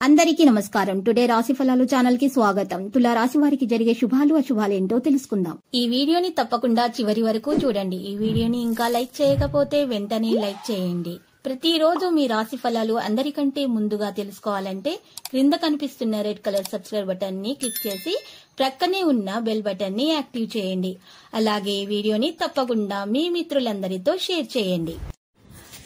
అందరికీ నమస్కారం. టుడే రాశి ఫలాలు ఛానల్ కి స్వాగతం. తులా రాశి వారికి జరిగే శుభాలు అశుభాలు ఏంటో తెలుసుకుందాం. ఈ వీడియోని తప్పకుండా చివరి వరకు చూడండి. ఈ వీడియోని ఇంకా లైక్ చేయకపోతే వెంటనే లైక్ చేయండి. ప్రతిరోజు మీ రాశి ఫలాలు అందరికంటే ముందుగా తెలుసుకోవాలంటే క్రింద కనిపిస్తున్న రెడ్ కలర్ సబ్స్క్రైబ్ బటన్ ని క్లిక్ చేసి ప్రక్కనే ఉన్న బెల్ బటన్ ని యాక్టివ్ చేయండి. అలాగే వీడియోని తప్పకుండా మీ మిత్రులందరితో షేర్ చేయండి.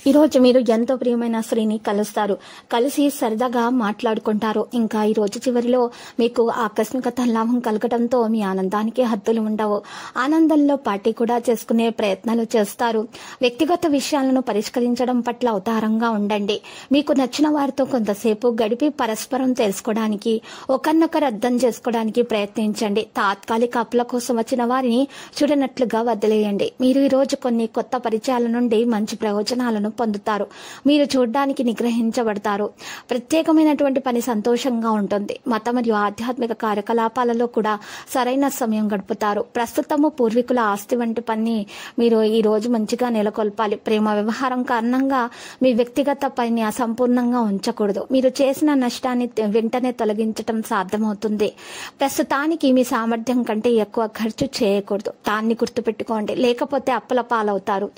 ఈ రోజు మీరు ఎంతో ప్రియమైన స్త్రీని కలుస్తారు. కలిసి సరదాగా మాట్లాడుకుంటారు. ఇంకా ఈ రోజు చివరిలో మీకు ఆకస్మిక లాభం కలగడంతో మీ ఆనందానికి హద్దులు ఉండవు. ఆనందంలో పార్టీ కూడా చేసుకునే ప్రయత్నాలు చేస్తారు. వ్యక్తిగత విషయాలను పరిష్కరించడం పట్ల అవతారంగా ఉండండి. మీకు నచ్చిన వారితో కొంతసేపు గడిపి పరస్పరం తెలుసుకోవడానికి, ఒకరినొకరు అర్థం చేసుకోవడానికి ప్రయత్నించండి. తాత్కాలిక అప్పుల కోసం వచ్చిన వారిని చూడనట్లుగా వదిలేయండి. మీరు ఈ రోజు కొన్ని కొత్త పరిచయాల నుండి మంచి ప్రయోజనాలను పొందుతారు. మీరు చూడడానికి నిగ్రహించబడతారు. ప్రత్యేకమైనటువంటి పని సంతోషంగా ఉంటుంది. మత మరియు ఆధ్యాత్మిక కార్యకలాపాలలో కూడా సరైన సమయం గడుపుతారు. ప్రస్తుతము పూర్వీకుల ఆస్తి వంటి పని మీరు ఈ రోజు మంచిగా నెలకొల్పాలి. ప్రేమ వ్యవహారం కారణంగా మీ వ్యక్తిగత పనిని అసంపూర్ణంగా ఉంచకూడదు. మీరు చేసిన నష్టాన్ని వెంటనే తొలగించడం సాధ్యమవుతుంది. ప్రస్తుతానికి మీ సామర్థ్యం కంటే ఎక్కువ ఖర్చు చేయకూడదు. దాన్ని గుర్తుపెట్టుకోండి, లేకపోతే అప్పుల పాలవుతారు.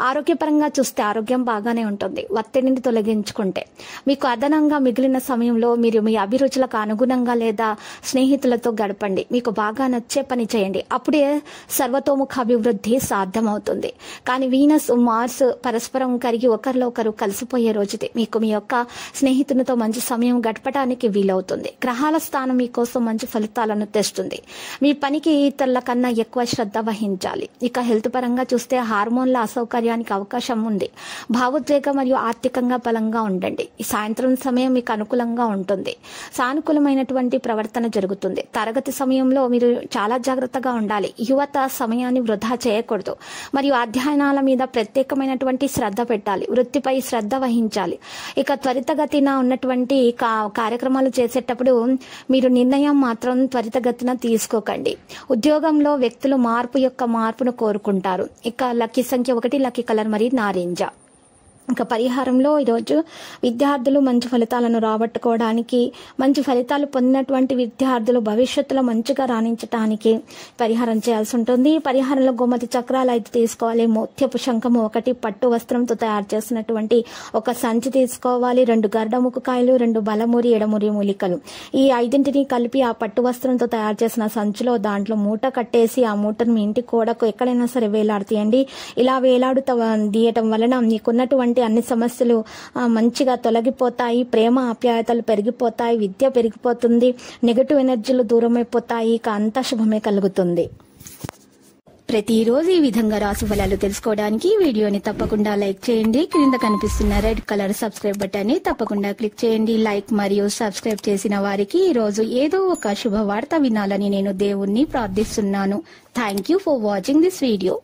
ఆరోగ్యపరంగా చూస్తే ఆరోగ్యం బాగానే ఉంటుంది. ఒత్తిడిని తొలగించుకుంటే మీకు అదనంగా మిగిలిన సమయంలో మీరు మీ అభిరుచులకు అనుగుణంగా లేదా స్నేహితులతో గడపండి. మీకు బాగా నచ్చే పని చేయండి. అప్పుడే సర్వతోముఖ అభివృద్ధి సాధ్యమవుతుంది. కానీ వీనస్ మార్స్ పరస్పరం కరిగి ఒకరిలో ఒకరు కలిసిపోయే రోజుది. మీకు మీ యొక్క స్నేహితునితో మంచి సమయం గడపడానికి వీలవుతుంది. గ్రహాల స్థానం మీకోసం మంచి ఫలితాలను తెస్తుంది. మీ పనికి ఇతరుల కన్నా ఎక్కువ శ్రద్ధ వహించాలి. ఇక హెల్త్ పరంగా చూస్తే హార్మోన్ల అసౌకర్యానికి అవకాశం ఉంది. భావోద్వేగం మరియు ఆర్థికంగా బలంగా ఉండండి. ఈ సాయంత్రం సమయం మీకు అనుకూలంగా ఉంటుంది. సానుకూలమైనటువంటి ప్రవర్తన జరుగుతుంది. తరగతి సమయంలో మీరు చాలా జాగ్రత్తగా ఉండాలి. యువత సమయాన్ని వృధా చేయకూడదు మరియు అధ్యయనాల మీద ప్రత్యేకమైనటువంటి శ్రద్ధ పెట్టాలి. వృత్తిపై శ్రద్ధ వహించాలి. ఇక త్వరితగతిన ఉన్నటువంటి కార్యక్రమాలు చేసేటప్పుడు మీరు నిర్ణయం మాత్రం త్వరితగతిన తీసుకోకండి. ఉద్యోగంలో వ్యక్తులు మార్పును కోరుకుంటారు. ఇక లక్కీ సంఖ్య 1, లక్కీ కలర్ మరి నారింజ. ఇంకా పరిహారంలో ఈరోజు విద్యార్థులు మంచి ఫలితాలను రాబట్టుకోవడానికి, మంచి ఫలితాలు పొందినటువంటి విద్యార్థులు భవిష్యత్తులో మంచిగా రాణించడానికి పరిహారం చేయాల్సి ఉంటుంది. పరిహారంలో గోమతి చక్రాలు 5 తీసుకోవాలి. మోత్యపు శంఖము 1, పట్టు వస్త్రంతో తయారు చేసినటువంటి ఒక సంచి తీసుకోవాలి. 2 గర్డముఖకాయలు, 2 బలమూరి, ఎడమూరి మూలికలు. ఈ 5ంటిని కలిపి ఆ పట్టు వస్త్రంతో తయారు చేసిన సంచిలో దాంట్లో మూట కట్టేసి ఆ మూటను మీ ఇంటి గోడకు ఎక్కడైనా సరే వేలాడతీయండి. ఇలా వేలాడుతీయటం వలన మీకున్నటువంటి అన్ని సమస్యలు మంచిగా తొలగిపోతాయి. ప్రేమ ఆప్యాయతలు పెరిగిపోతాయి. విద్య పెరిగిపోతుంది. నెగటివ్ ఎనర్జీలు దూరమైపోతాయి. ఇక అంతా శుభమే కలుగుతుంది. ప్రతిరోజు ఈ విధంగా రాశి ఫలాలు తెలుసుకోవడానికి వీడియోని తప్పకుండా లైక్ చేయండి. క్రింద కనిపిస్తున్న రెడ్ కలర్ సబ్స్క్రైబ్ బటన్ ని తప్పకుండా క్లిక్ చేయండి. లైక్ మరియు సబ్స్క్రైబ్ చేసిన వారికి ఈ రోజు ఏదో ఒక శుభవార్త వినాలని నేను దేవుణ్ణి ప్రార్థిస్తున్నాను. Thank you for watching this video.